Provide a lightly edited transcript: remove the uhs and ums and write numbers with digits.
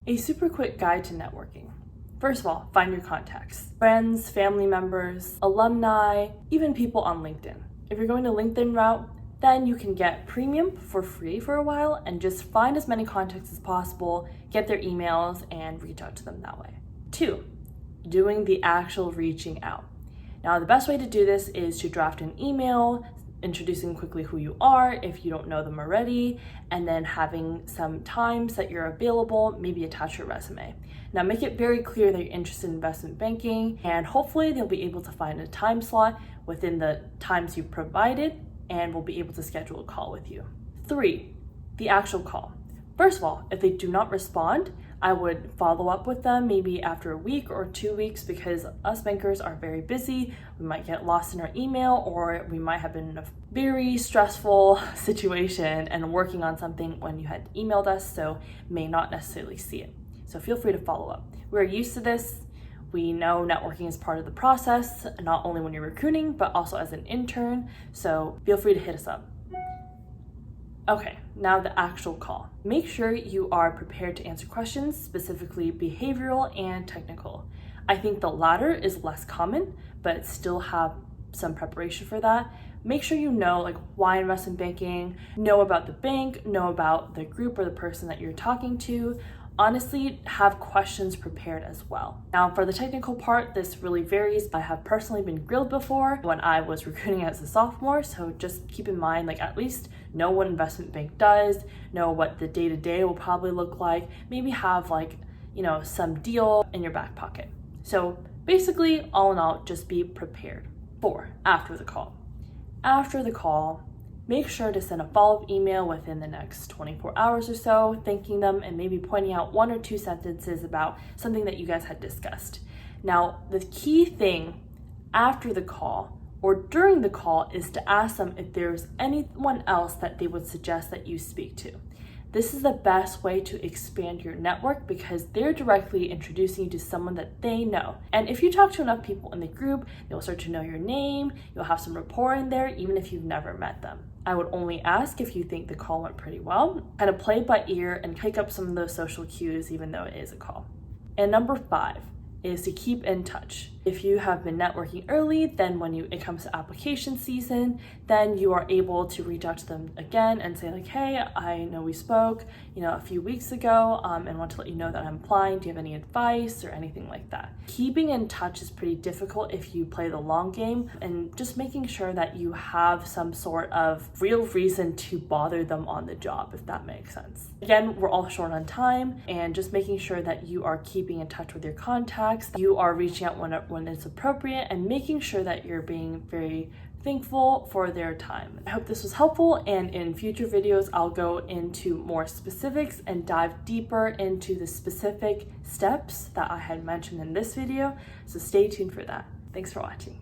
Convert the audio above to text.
A super quick guide to networking. First of all, find your contacts. Friends, family members, alumni, even people on LinkedIn. If you're going to LinkedIn route, then you can get premium for free for a while and just find as many contacts as possible, get their emails, and reach out to them that way. 2, doing the actual reaching out. Now, the best way to do this is to draft an email, introducing quickly who you are if you don't know them already, and then having some times that you're available, maybe attach your resume. Now make it very clear that you're interested in investment banking, and hopefully they'll be able to find a time slot within the times you provided and will be able to schedule a call with you. 3, the actual call. First of all, if they do not respond, I would follow up with them maybe after a week or 2 weeks, because us bankers are very busy. We might get lost in our email, or we might have been in a very stressful situation and working on something when you had emailed us, so may not necessarily see it. So feel free to follow up. We're used to this. We know networking is part of the process, not only when you're recruiting, but also as an intern. So feel free to hit us up. Okay, now the actual call. Make sure you are prepared to answer questions, specifically behavioral and technical. I think the latter is less common, but still have some preparation for that. Make sure you know like why investment banking, know about the bank, know about the group or the person that you're talking to. Honestly, have questions prepared as well. Now, for the technical part, this really varies. I have personally been grilled before when I was recruiting as a sophomore, so just keep in mind, like at least know what investment bank does, know what the day-to-day will probably look like, maybe have like, some deal in your back pocket. So basically, all in all, just be prepared. 4, after the call. After the call, make sure to send a follow-up email within the next 24 hours or so, thanking them and maybe pointing out 1 or 2 sentences about something that you guys had discussed. Now, the key thing after the call or during the call is to ask them if there's anyone else that they would suggest that you speak to. This is the best way to expand your network because they're directly introducing you to someone that they know. And if you talk to enough people in the group, they'll start to know your name, you'll have some rapport in there, even if you've never met them. I would only ask if you think the call went pretty well, kind of play by ear and pick up some of those social cues, even though it is a call. And number 5 is to keep in touch. If you have been networking early, then when it comes to application season, then you are able to reach out to them again and say like, hey, I know we spoke, a few weeks ago, and want to let you know that I'm applying. Do you have any advice or anything like that? Keeping in touch is pretty difficult if you play the long game, and just making sure that you have some sort of real reason to bother them on the job, if that makes sense. Again, we're all short on time, and just making sure that you are keeping in touch with your contacts, you are reaching out when it's appropriate, and making sure that you're being very thankful for their time. I hope this was helpful, and in future videos I'll go into more specifics and dive deeper into the specific steps that I had mentioned in this video, so stay tuned for that. Thanks for watching.